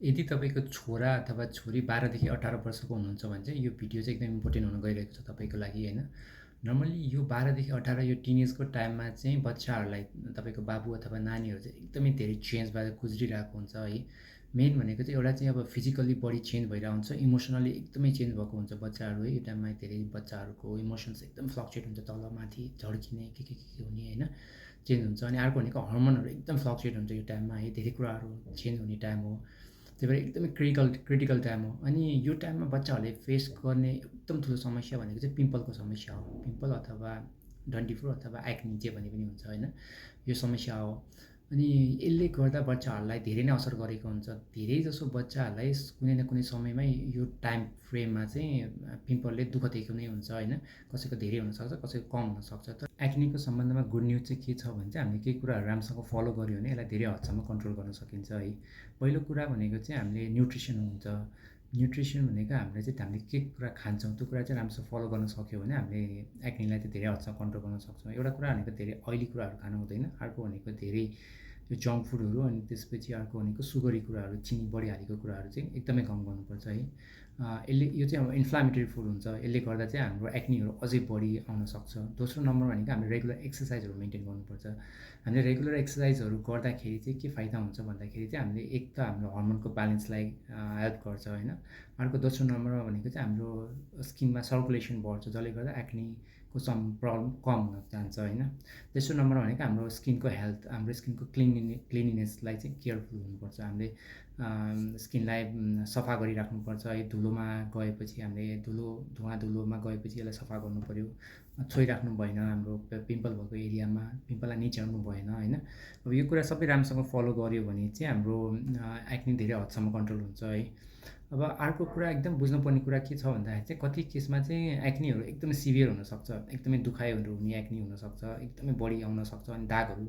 यदि तपाईँको छोरा अथवा छोरी 12 देखि 18 वर्षको हुनुहुन्छ भने चाहिँ यो भिडियो चाहिँ एकदम इम्पोर्टेन्ट हुन गइरहेको छ तपाईँको लागि होइन। नर्मली यो 12 देखि 18 यो टिनेजको टाइममा चाहिँ बच्चाहरूलाई तपाईँको बाबु अथवा नानीहरू चाहिँ एकदमै धेरै चेन्ज भएर गुज्रिरहेको हुन्छ है। मेन भनेको चाहिँ एउटा चाहिँ अब फिजिकल्ली बडी चेन्ज भइरहेको हुन्छ, इमोसनली एकदमै चेन्ज भएको हुन्छ बच्चाहरू है। यो टाइममा धेरै बच्चाहरूको इमोसन्स एकदम फ्लक्चुएट हुन्छ, तल माथि झड्किने के हुने होइन, चेन्ज हुन्छ। अनि अर्को भनेको हर्मोनहरू एकदम फ्लक्चुएट हुन्छ यो टाइममा है, धेरै कुराहरू चेन्ज हुने टाइम हो। त्यही भएर एकदमै क्रिटिकल टाइम हो। अनि यो टाइममा बच्चाहरूले फेस गर्ने एकदम ठुलो समस्या भनेको चाहिँ पिम्पलको समस्या हो। पिम्पल अथवा डन्डिफोर अथवा एक्नी जे भने पनि हुन्छ होइन, यो समस्या हो। अनि यसले गर्दा बच्चाहरूलाई धेरै नै असर गरेको हुन्छ। धेरै जसो बच्चाहरूलाई कुनै न कुनै समयमै यो टाइम फ्रेममा चाहिँ पिम्पलले दुःख देखाउने हुन्छ होइन। कसैको धेरै हुनसक्छ, कसैको कम हुनसक्छ। तर एक्नीको सम्बन्धमा गुड न्युज चाहिँ के छ भने चाहिँ हामीले केही कुराहरू राम्रोसँग फलो गऱ्यो भने यसलाई धेरै हदसम्म कन्ट्रोल गर्न सकिन्छ है। पहिलो कुरा भनेको चाहिँ हामीले न्युट्रिसन हुन्छ। न्युट्रिसन भनेको हामीले चाहिँ हामीले के कुरा खान्छौँ त्यो कुरा चाहिँ राम्रोसँग फलो गर्न सक्यो भने हामीले एक्नीलाई चाहिँ धेरै हदसम्म कन्ट्रोल गर्न सक्छौँ। एउटा कुरा भनेको धेरै अइली कुराहरू खानु हुँदैन, अर्को भनेको धेरै यो जङ्क फुडहरू, अनि त्यसपछि अर्को भनेको सुगरी कुराहरू, चिनी बढी हालेको कुराहरू चाहिँ एकदमै कम गर्नुपर्छ है। यसले यो चाहिँ अब इन्फ्लामेटरी फुड हुन्छ, यसले गर्दा चाहिँ हाम्रो एक्नीहरू अझै बढी आउन सक्छ। दोस्रो नम्बर भनेको हामीले रेगुलर एक्सर्साइजहरू मेन्टेन गर्नुपर्छ। हामीले रेगुलर एक्सर्साइजहरू गर्दाखेरि चाहिँ के फाइदा हुन्छ भन्दाखेरि चाहिँ हामीले एक त हाम्रो हर्मोनको ब्यालेन्सलाई हेल्प गर्छ होइन। अर्को दोस्रो नम्बरमा भनेको चाहिँ हाम्रो स्किनमा सर्कुलेसन बढ्छ, जसले गर्दा एक्नीको सम प्रब्लम कम हुन जान्छ होइन। तेस्रो नम्बर भनेको हाम्रो स्किनको हेल्थ, हाम्रो स्किनको क्लिनिनेसलाई चाहिँ केयरफुल हुनुपर्छ। हामीले स्किनलाई सफा गरिराख्नुपर्छ है। धुलोमा गएपछि हामीले धुवा धुलोमा गएपछि यसलाई सफा गर्नु पऱ्यो, छोइराख्नु भएन। हाम्रो पिम्पल भएको एरियामा पिम्पललाई निच्याउनु भएन होइन। अब यो कुरा सबै राम्रोसँग फलो गऱ्यो भने चाहिँ हाम्रो एक्नी धेरै हदसम्म कन्ट्रोल हुन्छ है। अब अर्को कुरा एकदम बुझ्नुपर्ने कुरा के छ भन्दाखेरि चाहिँ कति केसमा चाहिँ एक्नीहरू एकदमै सिभियर हुनसक्छ, एकदमै दुखाइहरू हुने एक्नी हुनसक्छ, एकदमै बढी आउनसक्छ, अनि दागहरू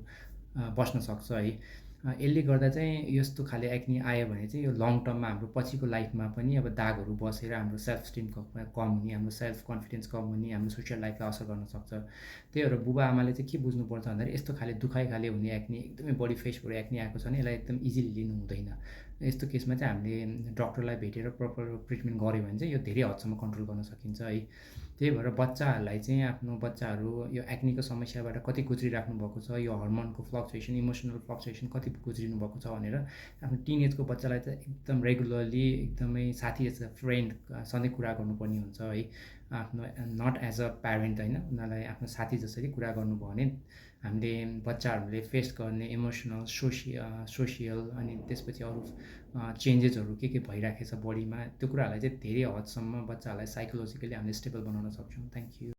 बस्न सक्छ है। यसले गर्दा चाहिँ यस्तो खाले एक्नी आयो भने चाहिँ यो लङ टर्ममा हाम्रो पछिको लाइफमा पनि अब दागहरू बसेर हाम्रो सेल्फ स्टिम कम हुने, हाम्रो सेल्फ कन्फिडेन्स कम हुने, हाम्रो सोसियल लाइफलाई असर गर्न सक्छ। त्यही भएर बुबा आमाले चाहिँ के बुझ्नुपर्छ भन्दाखेरि यस्तो खाले दुखाइ खाले हुने एक्नी, एकदमै बडी फेसबाट एक्नी आएको छ भने यसलाई एकदम इजिली लिनु हुँदैन। यस्तो केसमा चाहिँ हामीले डक्टरलाई भेटेर प्रपर ट्रिटमेन्ट गऱ्यो भने चाहिँ यो धेरै हदसम्म कन्ट्रोल गर्न सकिन्छ है। त्यही भएर बच्चाहरूलाई चाहिँ आफ्नो बच्चाहरू यो एक्नीको समस्याबाट कति गुज्रिराख्नु भएको छ, यो हर्मोनको फ्लक्चुएसन, इमोसनल फ्लक्चुएसन कति गुज्रिनु भएको छ भनेर आफ्नो टिनेजको बच्चालाई चाहिँ एकदम रेगुलरली एकदमै साथी जस्तो फ्रेन्ड सधैँ कुरा गर्नुपर्ने हुन्छ है। आफ्नो नट एज अ प्यारेन्ट होइन, उनीहरूलाई आफ्नो साथी जसरी कुरा गर्नुभयो भने हामीले बच्चाहरूले फेस गर्ने इमोसनल सोसियल अनि त्यसपछि अरू चेन्जेसहरू के भइराखेको छ बडीमा, त्यो कुराहरूलाई चाहिँ धेरै हदसम्म बच्चाहरूलाई साइकोलोजिकली हामीले स्टेबल बनाउन सक्छौँ। Thank you.